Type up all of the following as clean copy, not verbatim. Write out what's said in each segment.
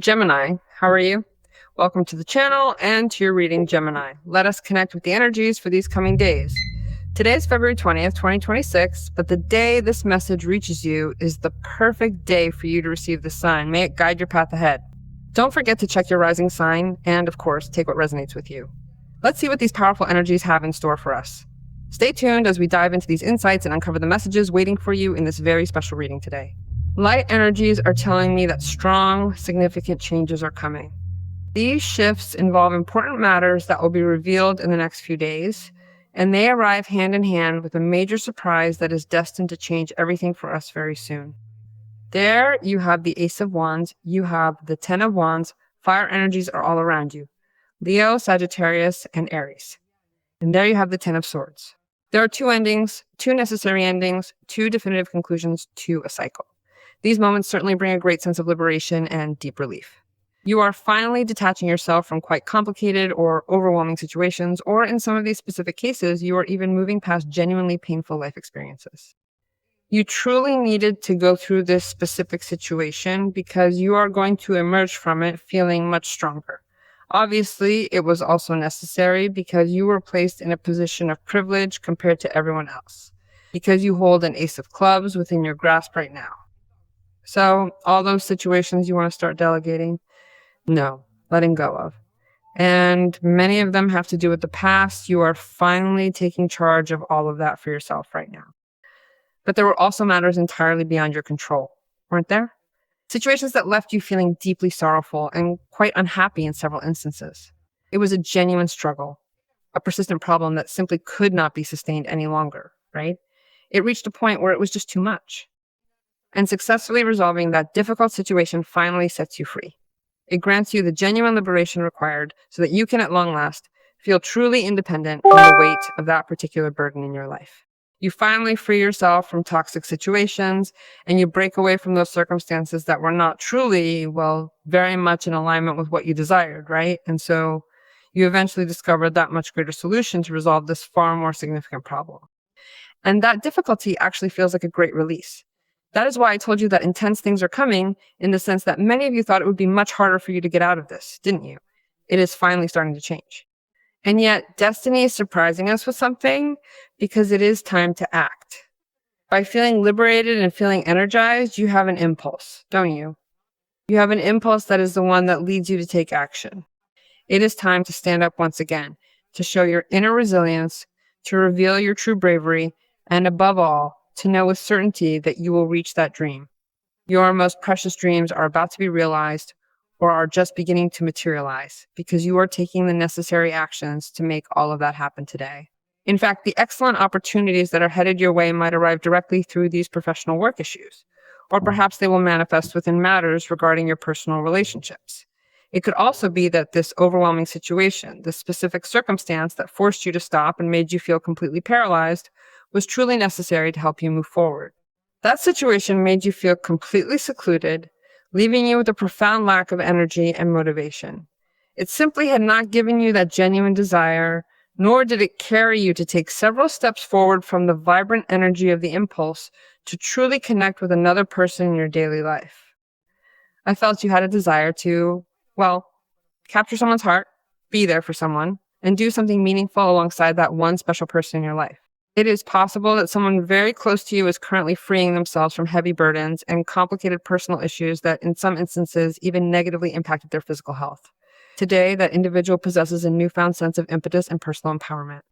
Gemini, how are you? Welcome to the channel and to your reading, Gemini. Let us connect with the energies for these coming days. Today is February 20th, 2026, but the day this message reaches you is the perfect day for you to receive the sign. May it guide your path ahead. Don't forget to check your rising sign and, of course, take what resonates with you. Let's see what these powerful energies have in store for us. Stay tuned as we dive into these insights and uncover the messages waiting for you in this very special reading today. Light energies are telling me that strong, significant changes are coming. These shifts involve important matters that will be revealed in the next few days, and they arrive hand in hand with a major surprise that is destined to change everything for us very soon. There you have the Ace of Wands, you have the Ten of Wands, fire energies are all around you. Leo, Sagittarius, and Aries. And there you have the Ten of Swords. There are two endings, two necessary endings, two definitive conclusions to a cycle. These moments certainly bring a great sense of liberation and deep relief. You are finally detaching yourself from quite complicated or overwhelming situations, or in some of these specific cases, you are even moving past genuinely painful life experiences. You truly needed to go through this specific situation because you are going to emerge from it feeling much stronger. Obviously, it was also necessary because you were placed in a position of privilege compared to everyone else, because you hold an Ace of Clubs within your grasp right now. So all those situations you want to start delegating, no, letting go of. And many of them have to do with the past. You are finally taking charge of all of that for yourself right now. But there were also matters entirely beyond your control, weren't there? Situations that left you feeling deeply sorrowful and quite unhappy in several instances. It was a genuine struggle, a persistent problem that simply could not be sustained any longer, right? It reached a point where it was just too much. And successfully resolving that difficult situation finally sets you free. It grants you the genuine liberation required so that you can at long last feel truly independent from the weight of that particular burden in your life. You finally free yourself from toxic situations and you break away from those circumstances that were not truly, very much in alignment with what you desired, right? And so you eventually discovered that much greater solution to resolve this far more significant problem. And that difficulty actually feels like a great release. That is why I told you that intense things are coming, in the sense that many of you thought it would be much harder for you to get out of this, didn't you? It is finally starting to change. And yet, destiny is surprising us with something because it is time to act. By feeling liberated and feeling energized, you have an impulse, don't you? You have an impulse that is the one that leads you to take action. It is time to stand up once again, to show your inner resilience, to reveal your true bravery, and above all, to know with certainty that you will reach that dream. Your most precious dreams are about to be realized or are just beginning to materialize because you are taking the necessary actions to make all of that happen today. In fact, the excellent opportunities that are headed your way might arrive directly through these professional work issues, or perhaps they will manifest within matters regarding your personal relationships. It could also be that this overwhelming situation, this specific circumstance that forced you to stop and made you feel completely paralyzed, was truly necessary to help you move forward. That situation made you feel completely secluded, leaving you with a profound lack of energy and motivation. It simply had not given you that genuine desire, nor did it carry you to take several steps forward from the vibrant energy of the impulse to truly connect with another person in your daily life. I felt you had a desire to, capture someone's heart, be there for someone, and do something meaningful alongside that one special person in your life. It is possible that someone very close to you is currently freeing themselves from heavy burdens and complicated personal issues that in some instances even negatively impacted their physical health. Today, that individual possesses a newfound sense of impetus and personal empowerment.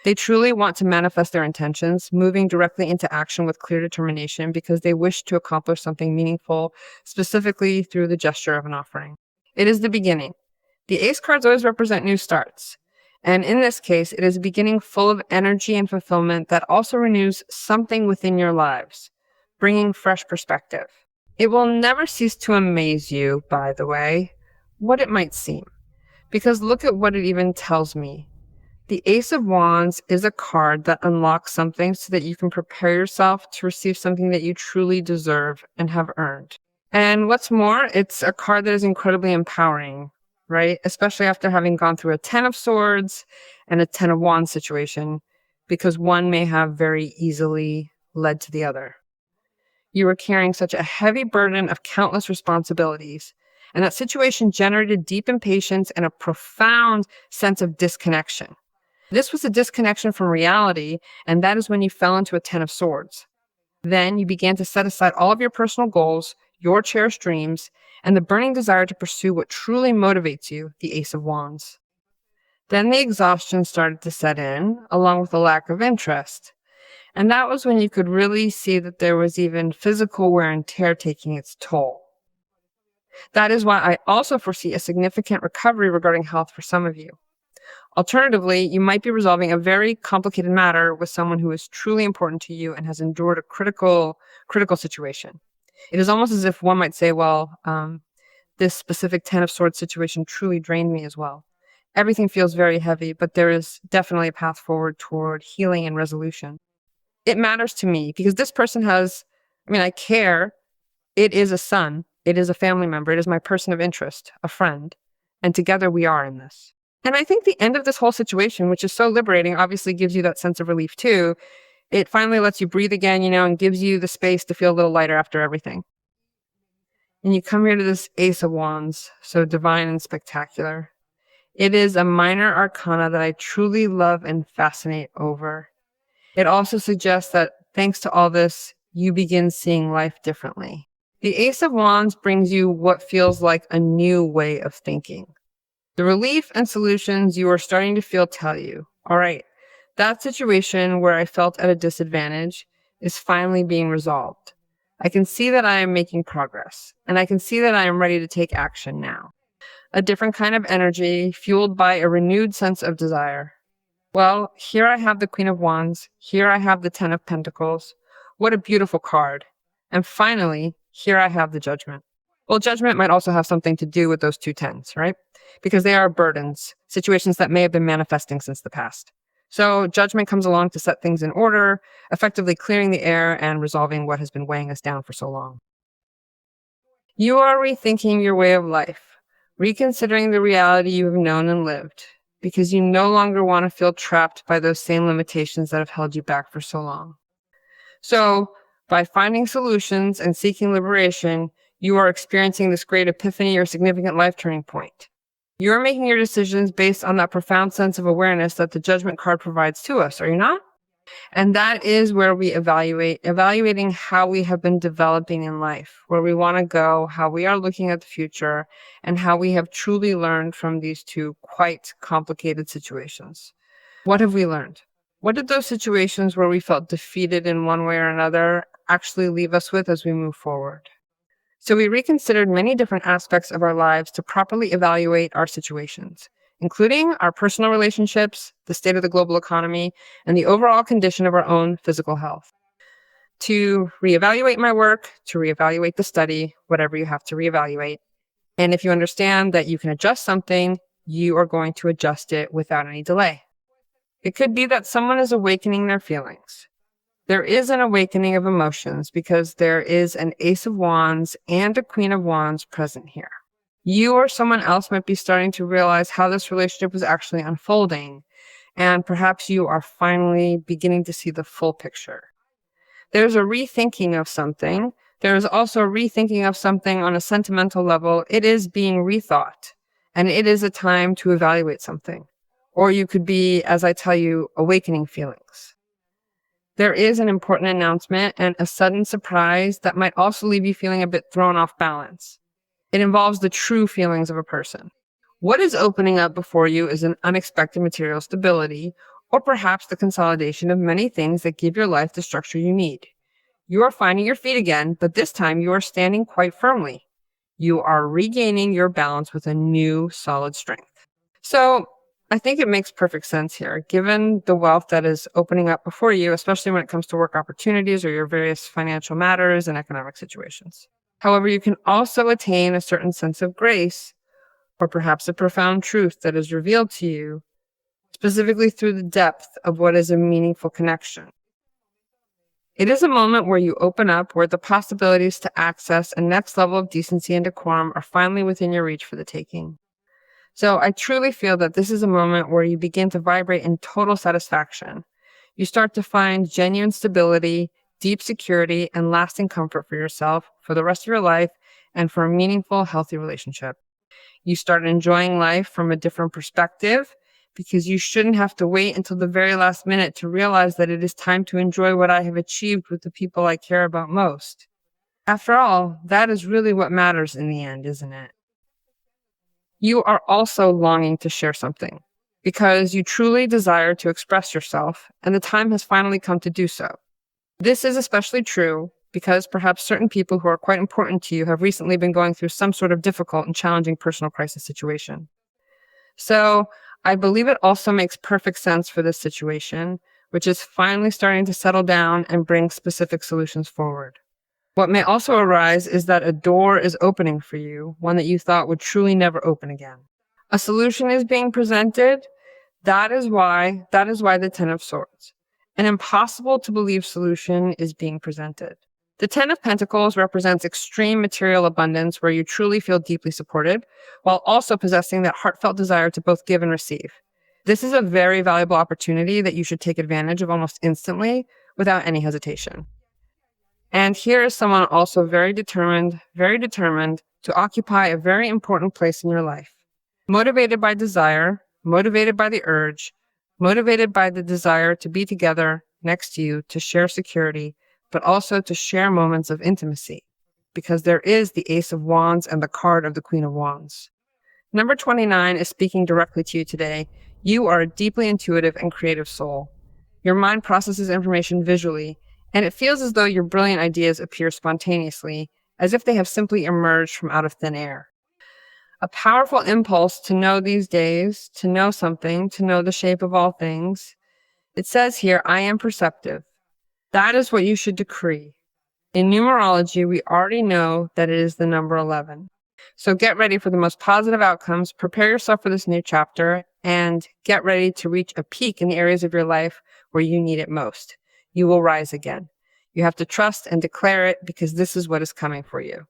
They truly want to manifest their intentions, moving directly into action with clear determination because they wish to accomplish something meaningful, specifically through the gesture of an offering. It is the beginning. The Ace cards always represent new starts. And in this case, it is a beginning full of energy and fulfillment that also renews something within your lives, bringing fresh perspective. It will never cease to amaze you, by the way, what it might seem. Because look at what it even tells me. The Ace of Wands is a card that unlocks something so that you can prepare yourself to receive something that you truly deserve and have earned. And what's more, it's a card that is incredibly empowering, right? Especially after having gone through a Ten of Swords and a Ten of Wands situation, because one may have very easily led to the other. You are carrying such a heavy burden of countless responsibilities, And that situation generated deep impatience and a profound sense of disconnection. This was a disconnection from reality, and that is when you fell into a 10 of swords. Then you began to set aside all of your personal goals, your cherished dreams, and the burning desire to pursue what truly motivates you, the Ace of Wands. Then the exhaustion started to set in, along with a lack of interest. And that was when you could really see that there was even physical wear and tear taking its toll. That is why I also foresee a significant recovery regarding health for some of you. Alternatively, you might be resolving a very complicated matter with someone who is truly important to you and has endured a critical situation. It is almost as if one might say, well, this specific 10 of Swords situation truly drained me as well. Everything feels very heavy, but there is definitely a path forward toward healing and resolution. It matters to me because this person I care. It is a son. It is a family member. It is my person of interest, a friend. And together we are in this. And I think the end of this whole situation, which is so liberating, obviously gives you that sense of relief too. It finally lets you breathe again, and gives you the space to feel a little lighter after everything. And you come here to this Ace of Wands, so divine and spectacular. It is a minor arcana that I truly love and fascinate over. It also suggests that thanks to all this, you begin seeing life differently. The Ace of Wands brings you what feels like a new way of thinking. The relief and solutions you are starting to feel tell you, all right, that situation where I felt at a disadvantage is finally being resolved. I can see that I am making progress, and I can see that I am ready to take action now. A different kind of energy fueled by a renewed sense of desire. Well, here I have the Queen of Wands. Here I have the 10 of Pentacles. What a beautiful card. And finally, here I have the Judgment. Well, Judgment might also have something to do with those two 10s, right? Because they are burdens, situations that may have been manifesting since the past. So Judgment comes along to set things in order, effectively clearing the air and resolving what has been weighing us down for so long. You are rethinking your way of life, reconsidering the reality you have known and lived, because you no longer want to feel trapped by those same limitations that have held you back for so long. So, by finding solutions and seeking liberation, you are experiencing this great epiphany or significant life turning point. You are making your decisions based on that profound sense of awareness that the Judgment card provides to us, are you not? And that is where we evaluating how we have been developing in life, where we want to go, how we are looking at the future, and how we have truly learned from these two quite complicated situations. What have we learned? What did those situations where we felt defeated in one way or another actually leave us with as we move forward? So we reconsidered many different aspects of our lives to properly evaluate our situations, including our personal relationships, the state of the global economy, and the overall condition of our own physical health. To reevaluate my work, to reevaluate the study, whatever you have to reevaluate. And if you understand that you can adjust something, you are going to adjust it without any delay. It could be that someone is awakening their feelings. There is an awakening of emotions because there is an Ace of Wands and a Queen of Wands present here. You or someone else might be starting to realize how this relationship was actually unfolding, and perhaps you are finally beginning to see the full picture. There's a rethinking of something. There is also a rethinking of something on a sentimental level. It is being rethought, and it is a time to evaluate something. Or you could be, as I tell you, awakening feelings. There is an important announcement and a sudden surprise that might also leave you feeling a bit thrown off balance. It involves the true feelings of a person. What is opening up before you is an unexpected material stability, or perhaps the consolidation of many things that give your life the structure you need. You are finding your feet again, but this time you are standing quite firmly. You are regaining your balance with a new solid strength. So, I think it makes perfect sense here, given the wealth that is opening up before you, especially when it comes to work opportunities or your various financial matters and economic situations. However, you can also attain a certain sense of grace, or perhaps a profound truth that is revealed to you, specifically through the depth of what is a meaningful connection. It is a moment where you open up, where the possibilities to access a next level of decency and decorum are finally within your reach for the taking. So I truly feel that this is a moment where you begin to vibrate in total satisfaction. You start to find genuine stability, deep security, and lasting comfort for yourself for the rest of your life and for a meaningful, healthy relationship. You start enjoying life from a different perspective because you shouldn't have to wait until the very last minute to realize that it is time to enjoy what I have achieved with the people I care about most. After all, that is really what matters in the end, isn't it? You are also longing to share something because you truly desire to express yourself, and the time has finally come to do so. This is especially true because perhaps certain people who are quite important to you have recently been going through some sort of difficult and challenging personal crisis situation. So I believe it also makes perfect sense for this situation, which is finally starting to settle down and bring specific solutions forward. What may also arise is that a door is opening for you, one that you thought would truly never open again. A solution is being presented. That is why the Ten of Swords. An impossible to believe solution is being presented. The Ten of Pentacles represents extreme material abundance where you truly feel deeply supported, while also possessing that heartfelt desire to both give and receive. This is a very valuable opportunity that you should take advantage of almost instantly without any hesitation. And here is someone also very determined to occupy a very important place in your life. Motivated by desire, motivated by the urge, motivated by the desire to be together next to you, to share security, but also to share moments of intimacy, because there is the Ace of Wands and the card of the Queen of Wands. Number 29 is speaking directly to you today. You are a deeply intuitive and creative soul. Your mind processes information visually, and it feels as though your brilliant ideas appear spontaneously, as if they have simply emerged from out of thin air. A powerful impulse to know these days, to know something, to know the shape of all things. It says here, I am perceptive. That is what you should decree. In numerology, we already know that it is the number 11. So get ready for the most positive outcomes, prepare yourself for this new chapter, and get ready to reach a peak in the areas of your life where you need it most. You will rise again. You have to trust and declare it because this is what is coming for you.